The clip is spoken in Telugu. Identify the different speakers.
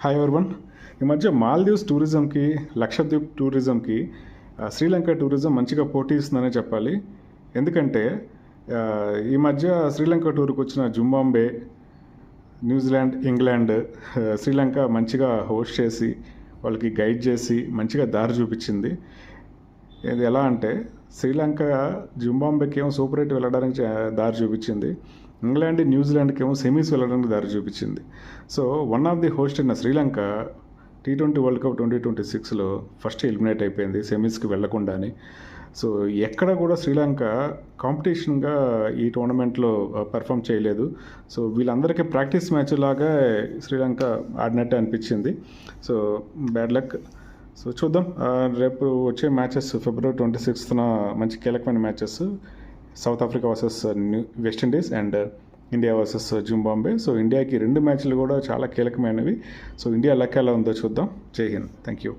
Speaker 1: Hi everyone. ఈ మధ్య మాల్దీవ్స్ టూరిజంకి, లక్షద్వీప్ టూరిజంకి శ్రీలంక టూరిజం మంచిగా పోటీ ఇస్తుందనే చెప్పాలి. ఎందుకంటే ఈ మధ్య శ్రీలంక టూర్కి వచ్చిన జింబాబ్వే, న్యూజిలాండ్, ఇంగ్లాండ్ శ్రీలంక మంచిగా హోస్ట్ చేసి వాళ్ళకి గైడ్ చేసి మంచిగా దారి చూపించింది. ఇది ఎలా అంటే శ్రీలంక జింబాబ్వేకి ఏమో సూపర్ 8 వెళ్ళడానికి దారి చూపించింది. ఇంగ్లాండ్, న్యూజిలాండ్కి ఏమో సెమీస్ వెళ్ళడానికి దారి చూపించింది. So one of the host అయిన శ్రీలంక T20 వరల్డ్ కప్ 2026లో ఫస్ట్ ఎలిమినేట్ అయిపోయింది సెమీస్కి వెళ్లకుండానే. సో ఎక్కడ కూడా శ్రీలంక కాంపిటీషన్గా ఈ టోర్నమెంట్లో పర్ఫామ్ చేయలేదు. సో వీళ్ళందరికీ ప్రాక్టీస్ మ్యాచ్ లాగా శ్రీలంక ఆడినట్టే అనిపించింది. So bad luck. సో చూద్దాం, రేపు వచ్చే మ్యాచెస్ February 26న మంచి కీలకమైన matches. South Africa versus West Indies and India versus Zimbabwe. So ఇండియాకి 2 మ్యాచ్లు కూడా చాలా కీలకమైనవి. సో ఇండియా లక్ ఎలా ఉందో చూద్దాం. జై హింద్. Thank you.